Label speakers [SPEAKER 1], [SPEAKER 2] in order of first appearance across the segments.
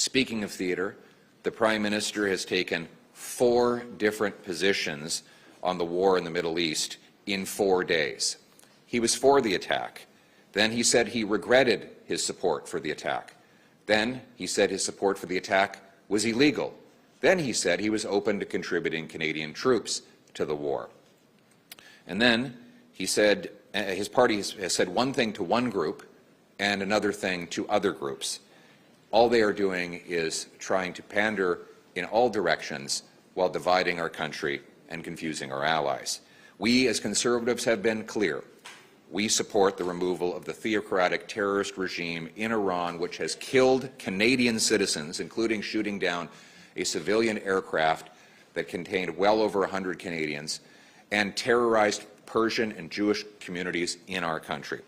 [SPEAKER 1] Speaking of theatre, the Prime Minister has taken 4 different positions on the war in the Middle East in 4 days. He was for the attack. Then he said he regretted his support for the attack. Then he said his support for the attack was illegal. Then he said he was open to contributing Canadian troops to the war. And then he said his party has said one thing to one group and another thing to other groups. All they are doing is trying to pander in all directions while dividing our country and confusing our allies. We as Conservatives have been clear. We support the removal of the theocratic terrorist regime in Iran, which has killed Canadian citizens, including shooting down a civilian aircraft that contained well over 100 Canadians, and terrorized Persian and Jewish communities in our country.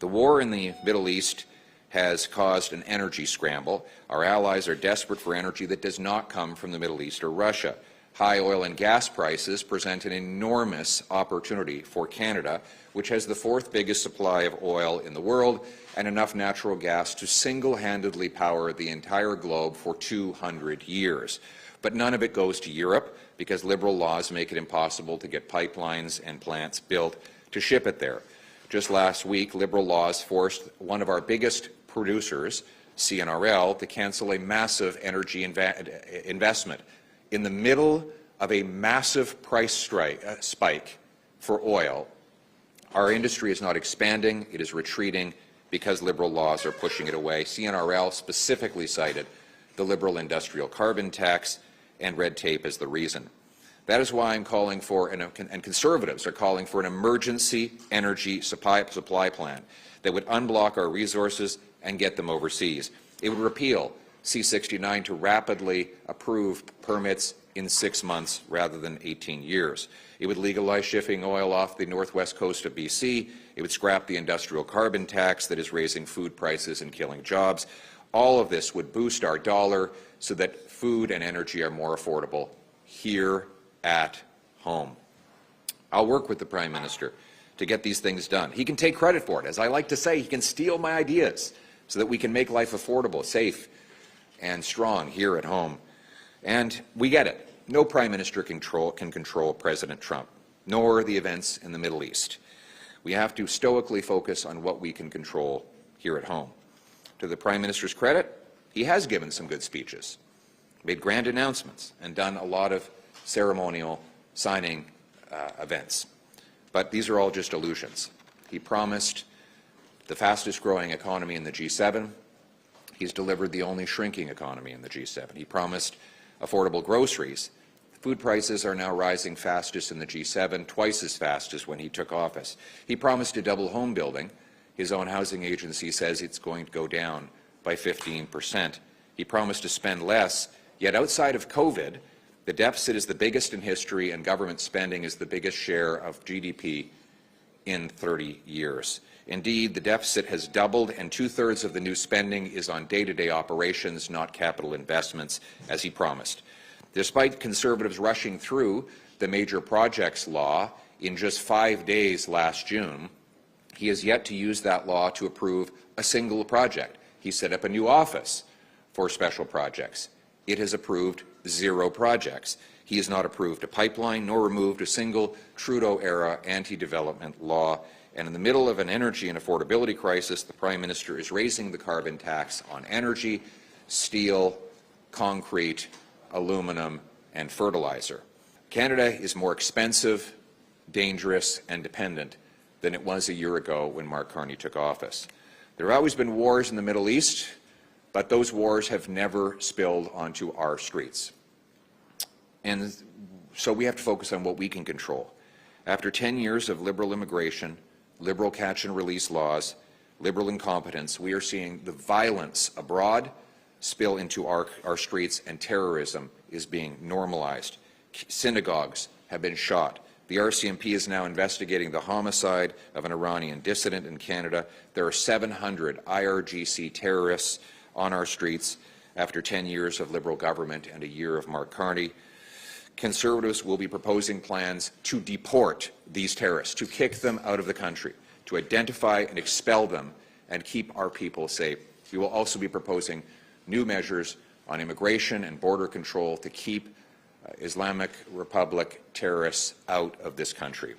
[SPEAKER 1] The war in the Middle East has caused an energy scramble. Our allies are desperate for energy that does not come from the Middle East or Russia. High oil and gas prices present an enormous opportunity for Canada, which has the 4th biggest supply of oil in the world and enough natural gas to single-handedly power the entire globe for 200 years. But none of it goes to Europe because Liberal laws make it impossible to get pipelines and plants built to ship it there. Just last week, Liberal laws forced one of our biggest producers, CNRL, to cancel a massive energy investment. In the middle of a massive price spike for oil, our industry is not expanding, it is retreating because Liberal laws are pushing it away. CNRL specifically cited the Liberal industrial carbon tax and red tape as the reason. That is why I'm calling for, and Conservatives are calling for, an emergency energy supply plan that would unblock our resources and get them overseas. It would repeal C-69 to rapidly approve permits in 6 months rather than 18 years. It would legalize shipping oil off the northwest coast of BC. It would scrap the industrial carbon tax that is raising food prices and killing jobs. All of this would boost our dollar so that food and energy are more affordable here at home. I'll work with the Prime Minister to get these things done. He can take credit for it. As I like to say, he can steal my ideas so that we can make life affordable, safe, and strong here at home. And we get it. No Prime Minister can control President Trump, nor the events in the Middle East. We have to stoically focus on what we can control here at home. To the Prime Minister's credit, he has given some good speeches, made grand announcements, and done a lot of ceremonial signing events. But these are all just illusions. He promised the fastest growing economy in the G7. He's delivered the only shrinking economy in the G7. He promised affordable groceries. Food prices are now rising fastest in the G7, twice as fast as when he took office. He promised to double home building. His own housing agency says it's going to go down by 15%. He promised to spend less, yet outside of COVID, the deficit is the biggest in history and government spending is the biggest share of GDP in 30 years. Indeed, the deficit has doubled and 2/3 of the new spending is on day-to-day operations, not capital investments, as he promised. Despite Conservatives rushing through the major projects law in just 5 days last June, he has yet to use that law to approve a single project. He set up a new office for special projects. It has approved 0 projects. He has not approved a pipeline nor removed a single Trudeau-era anti-development law. And in the middle of an energy and affordability crisis, the Prime Minister is raising the carbon tax on energy, steel, concrete, aluminum, and fertilizer. Canada is more expensive, dangerous, and dependent than it was a year ago when Mark Carney took office. There have always been wars in the Middle East, but those wars have never spilled onto our streets. And so we have to focus on what we can control. After 10 years of Liberal immigration, Liberal catch-and-release laws, Liberal incompetence, we are seeing the violence abroad spill into our streets, and terrorism is being normalized. Synagogues have been shot. The RCMP is now investigating the homicide of an Iranian dissident in Canada. There are 700 IRGC terrorists on our streets after 10 years of Liberal government and a year of Mark Carney. Conservatives will be proposing plans to deport these terrorists, to kick them out of the country, to identify and expel them and keep our people safe. We will also be proposing new measures on immigration and border control to keep Islamic Republic terrorists out of this country.